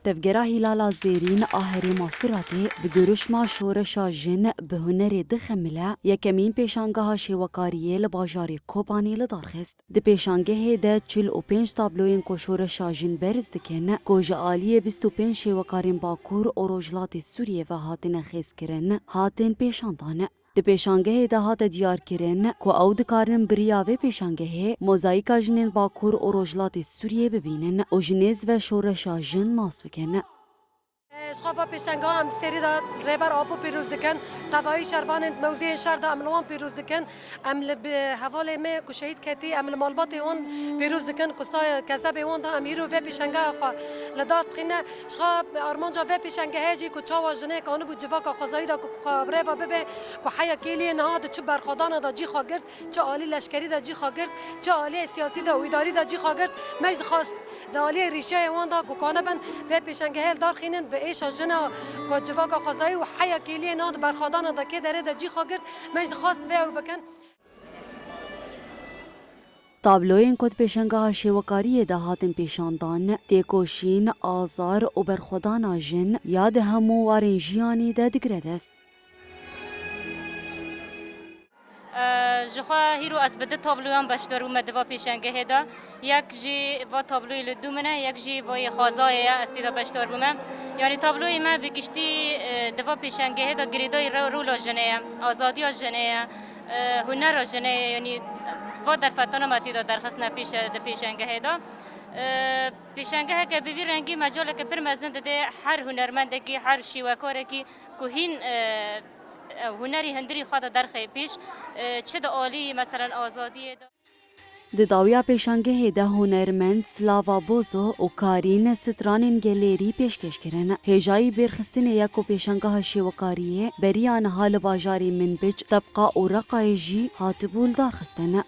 تفگرا هلالا زیرین آهرما فراتی بدرشما شورشا جن به هنر دخمله یکمین پیشانگاه شیوکاریه لباجاری کوبانی لدارخست. ده پیشانگه ده 45 تابلوین کو شورشا جن برز دکن کوج آلیه 25 شیوکارین باکور اوروجلات سوریه و هاتن خیز کرن هاتن پیشاندانه. د پیشانگه ده هات دیار کرن کو او دکارن بریاوه پیشانگه موزاییکا جنین باکور و روجلات سوریه ببینن و جنیز و شورشا جن ناس بکن. شخافا پیشنگا هم سری دا ریبر آبو پیروز دکن توایی شروان موزی شهر دا املوان پیروز دکن امل به حواله می کشهید کتی امل مالبات اون پیروز دکن قصای کذب اون دا امیرو و پیشنگا خوا لدات خینه شخاب آرمانجا و پیشنگه هجی که چاوا جنه کانو بو جواکا خزایی دا که خبره و ببه که حیا کلی نهاد چه برخدان دا جی خاگرد چه عالی لشکری دا جی خاگرد چه عالی سیاسی دا و اداری دا جی خاگرد مجد خواست دا عالی ریشه اون دا که کانه بن و پیشنگه هل دار خینن به شجنا کو جواکا خزایی و حیا کلی ناد برخدان دا که دره دا جی خاگرد مجد خواست و بکن تابلوین کد پیشنگاه شیوکاری ده هاتن پیشاندان تیکوشین آزار و برخدان جن یاد همو وارن جیانی ده دگرد است. جخوا هیرو از بده تابلویان باشدار اومد دوا پیشنگه هدا یک جی و تابلوی لدومنه یک جی و خازای استیدا باشدار بومم یعنی تابلوی ما بگشتی دوا پیشنگه هدا گریدای رولا جنه آزادی جنه هنر جنه یعنی و در فتانه ماتیدا درخواست نپیش د پیشنگه هدا پیشنگه که به وی رنگی مجال که پر مزن ده هر هنرمند کی هر شیوکار کی کوهین هنری هندری خواهد درخی پیش چه دا عالی مثلا آزادی دا د داویا پیشانگه ده هنرمند سلاوا بوزو و کارین سترانین گلیری پیشکش کرن هجایی برخستن یکو پیشانگاه شیوکاریه بریان حال باجاری من بج طبقه و رقای جی هاتبول دارخستن